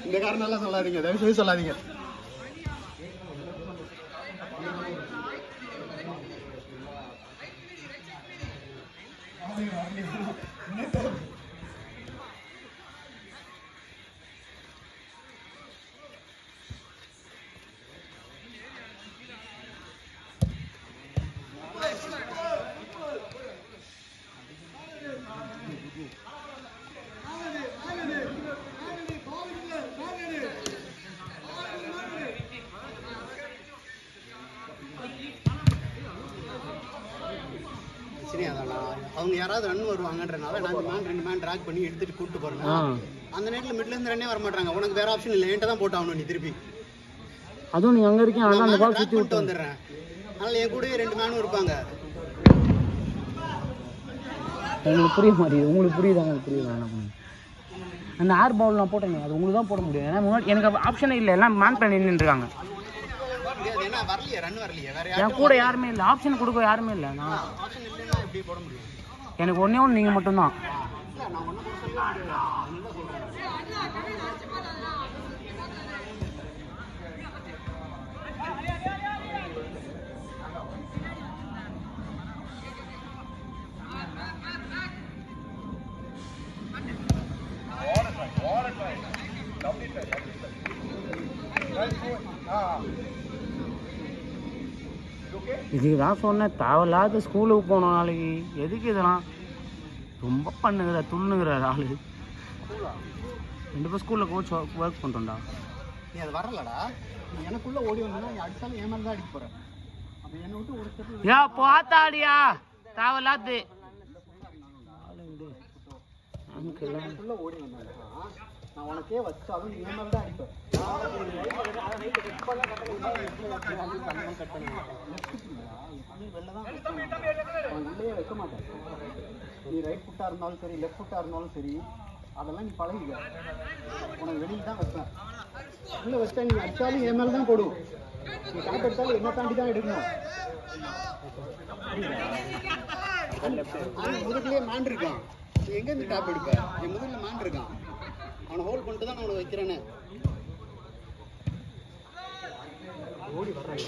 இந்த காரணம் எல்லாம் சொல்லாதீங்க, தயவு செய்து சொல்லாதீங்க. அவங்க யாராவது ரன் வருவாங்கன்றனால நான் ரெண்டு மேன் ட்ராக் பண்ணி எடுத்துட்டு கூப்பிட்டு போறேன். அந்த நேரத்தில் மிட்ல இருந்து ரன்னே வர மாட்டாங்க. உனக்கு வேற ஆப்ஷன் இல்லை, என்கிட்ட தான் போட்டு ஆகணும் நீ திருப்பி. அதுவும் நீங்க அங்க இருக்கீங்க, அதான் அந்த பால் சுத்தி விட்டு வந்துடுறேன். அதனால என் கூடவே ரெண்டு மேனும் இருப்பாங்க. உங்களுக்கு புரிய மாட்டேங்குது. உங்களுக்கு புரியுதாங்க? புரியுதா? அந்த ஆர் பவுல் நான் போட்டேங்க, அது உங்களுக்கு தான் போட முடியும். ஏன்னா முன்னாடி எனக்கு ஆப்ஷனே இல்லை, எல்லாம் மேன் பண்ணி நின்றுருக்காங்க. என் கூட யாருமே இல்லை, ஆப்ஷன் கொடுக்க யாருமே இல்லை. நான் எனக்கு ஒன்றே ஒன்று நீங்கள் மட்டும்தான். இதுக்கு தான் சொன்னேன், தேவையில்லாத ஸ்கூலுக்கு போனோம் நாளைக்கு. எதுக்கு இதெல்லாம் ரொம்ப பண்ணுகிற துண்ணுங்கிற ஆளு. 2 பேர் ஸ்கூலில் கோச் ஒர்க் பண்ணுறோம்டா. நீ அது வரலடா, நீ எனக்குள்ளே ஓடி வந்தா நீ அடிச்சாலும் ஏன் மேலே தான் அடிக்க போகிறேன். அப்போ என்னை விட்டு ஒரு ஸ்டெப் யா பார்த்தாடியா தேவையில்லாது எனக்குள்ளே ஓடி வந்தாங்க. நான் உனக்கே வச்சாலும் நீ ஏன் மேலே தான் அடிப்பேன். வெளில தான் உள்ளே வைக்க மாட்டேன். நீ ரைட் ஃபுட்டாக இருந்தாலும் சரி, லெஃப்ட் ஃபுட்டாக இருந்தாலும் சரி, அதெல்லாம் நீ பழகிக்க. உனக்கு வெளியில் தான் வைப்பேன். உள்ளே வச்சா நீ அடித்தாலும் என் மேலே தான் போடும். நீ கணக்கு எடுத்தாலும் என்ன தாண்டி தான் எடுக்கணும். அவன் முதுகுலேயே மாண்டு இருக்கான். நீ எங்கேருந்து டாப் எடுப்ப? என் முதுகில் மாண்டு இருக்கான். அவனை ஹோல்ட் பண்ணிட்டு தான் நான் உனக்கு வைக்கிறேன்னு. ஓடி வர்றாங்க.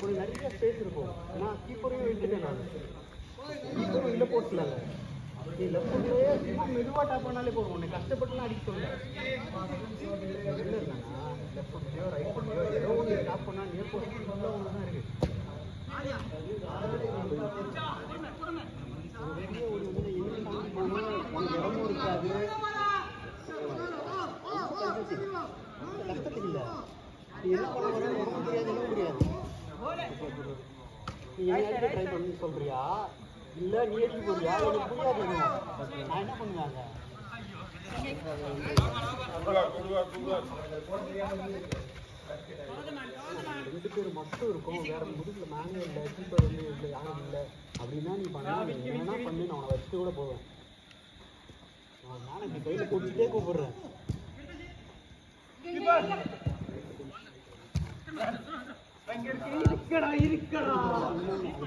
ஒரு நிறைய ஸ்பேஸ் இருக்கும். நான் கீப்பரையும் எடுத்துட்டேன். நான் கீப்பரும் இல்லை போட்டுலாங்க. நீ லெஃப்ட்லேயே சும்மா மெதுவாக டாப் பண்ணாலே போதும். உன்னை கஷ்டப்பட்டுலாம் அடிக்க சொல்ல. இல்லை இருந்தானா லெஃப்ட் ஃபுட்லையோ ரைட் ஃபுட்லையோ ஏதோ ஒன்று டாப் பண்ணால் நேர் போட்டு சொல்ல ஒன்று தான் இருக்குது. உனக்கு இடமும் இருக்காது, கஷ்டத்துக்கு இல்லை. நீ என்ன பண்ண வர உடம்பு முடியாது, என்ன முடியாது. நீ என்ன ட்ரை பண்ணி சொல்றியா இல்லை நீ அடிக்க போறியா? எனக்கு புரியாது. நான் என்ன பண்ணுவாங்க 2 பேர் மட்டும் இருக்கும். வேற முதுகில் மேனே இல்லை, கீப்பர் வந்து இல்லை, யாரும் இல்லை அப்படின்னா நீ பண்ண என்ன பண்ணி நான் அவனை வச்சுட்டு கூட போவேன். நான் இப்படி கையில் பிடிச்சிட்டே கூப்பிடுறேன்.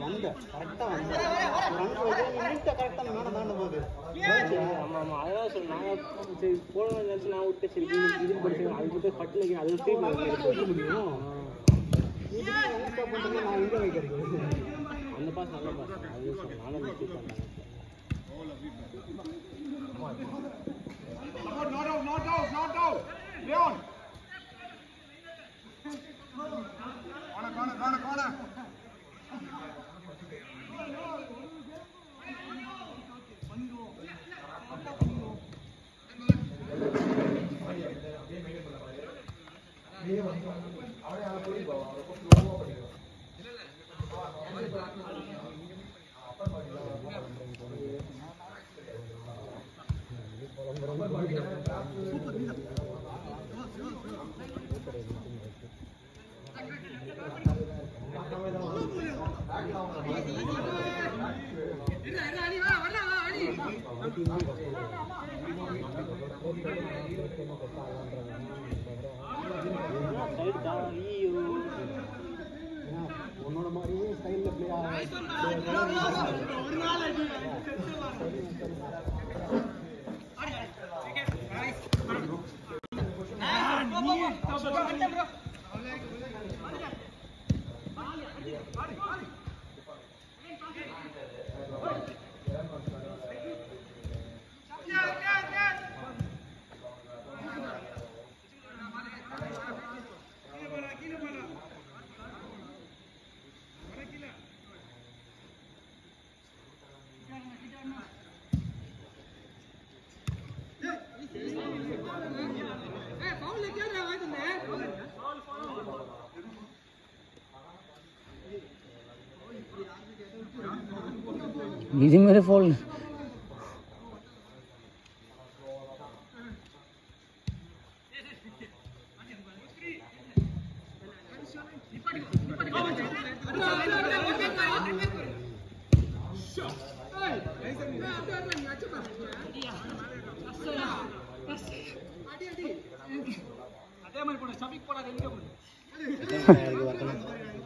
வந்த கரெக்டாக வந்த கரெக்டாக மேடம் தாண்ட போகுது. ஆமாம் ஆமாம், அதான் சொன்னேன். சரி போன நினச்சி நான் விட்டு சரி இது படிச்சு அது விட்டு கட்டில் அது வைக்க முடியும். நான் எங்கே வைக்கிறது? அந்த பாஸ் நல்ல பாஸ். அது நானும் வச்சு பண்ணேன். உன்னோட மாதிரியே ஸ்டைலில் பிளே ஆகும். இது मेरे फोन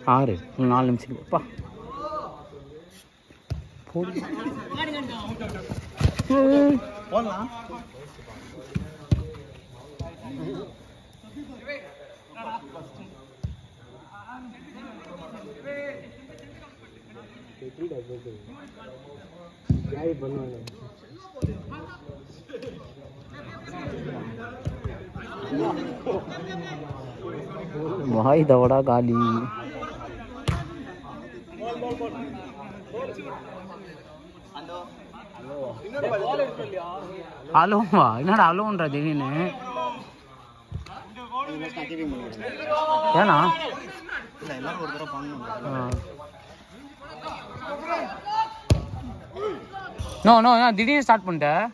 ஆறு 4 நிமிஷம் அப்பா போடலாம் भाई दौड़ा गाली ஹலோவா என்னடா ஹலோன்றா திடீர்னு ஏன்னா எல்லாரும் ஒரு தடவை பண்ணணும் நோ நோ திடீர்னு ஸ்டார்ட் பண்ணிட்டேன்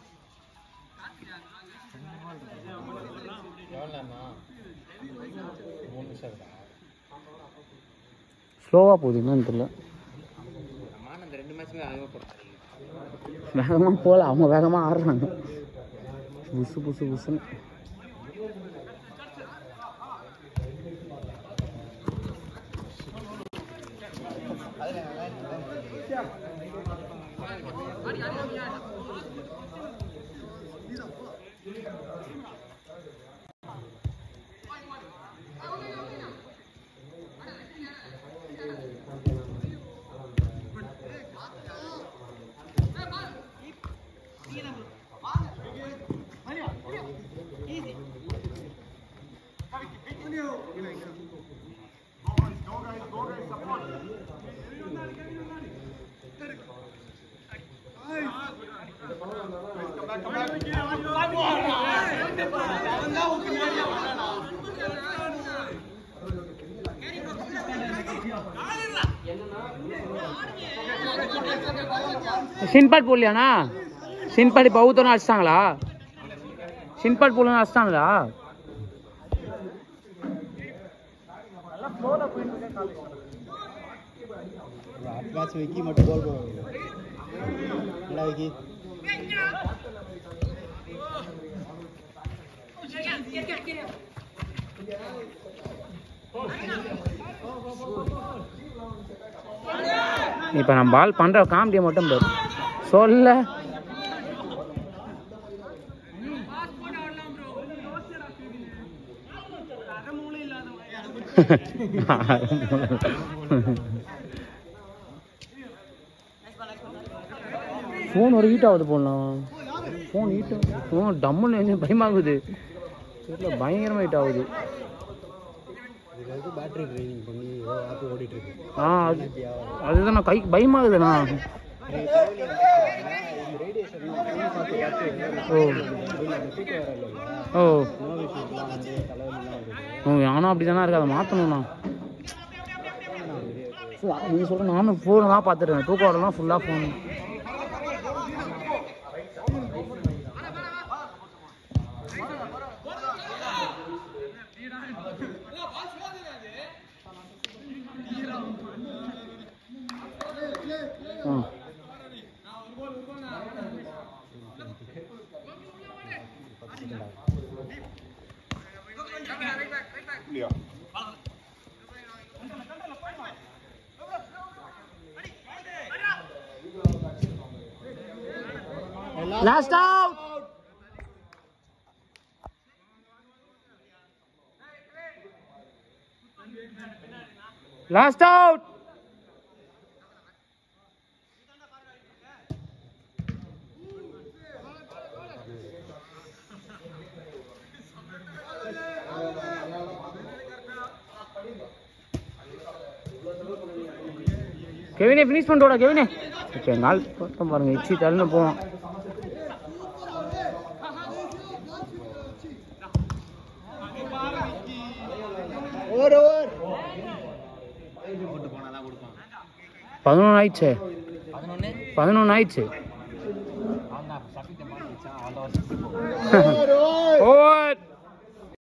ஸ்லோவாக போகுது என்னன்னு தெரியல வேகமாக போகல அவங்க வேகமாக ஆடுறாங்க புசு புசு புசுன்னு சின்பாட் போடலையாண்ணா சின்பாட் இப்போ அவுத்தோன்னு அடிச்சிட்டாங்களா சின்பாட் போடலன்னு அடிச்சிட்டாங்களா விக்கி மட்டும் கோல் போடுவாங்க விக்கி இப்போ நம்ம பால் பண்ணுற காமெடியை மட்டும் பாரு சொல்ல ஃபோன் ஒரு ஹீட் ஆகுது போடலாம் ஃபோன் ஹீட் ஃபோன் டம்முன்னு கொஞ்சம் பயமாகுது தெரியல பயங்கரமாக ஹீட் ஆகுது பேட்டரி ட்ரைனிங் பண்ணி ஆப்பு ஓடிட்டு இருக்கு அதுதான் நான் கை பயமாகுதுண்ணா ஓ ஓ நானும் அப்படி தானே இருக்கு அதை மாற்றணும்ண்ணா நீங்கள் சொல்கிற நானும் ஃபோனை தான் பார்த்துருக்கேன் தூக்கம் வரலாம் ஃபுல்லாக phone Last out! Last out! கெவினே ஃபினிஷ் பண்ணிட்டோடா கெவினே இப்போ நாள் போட்டோம் பாருங்க இச்சி தள்ளுன்னு போவோம் ஓவர் ஓவர் 11 ஆயிடுச்சு 11 ஆயிடுச்சு ஓவர்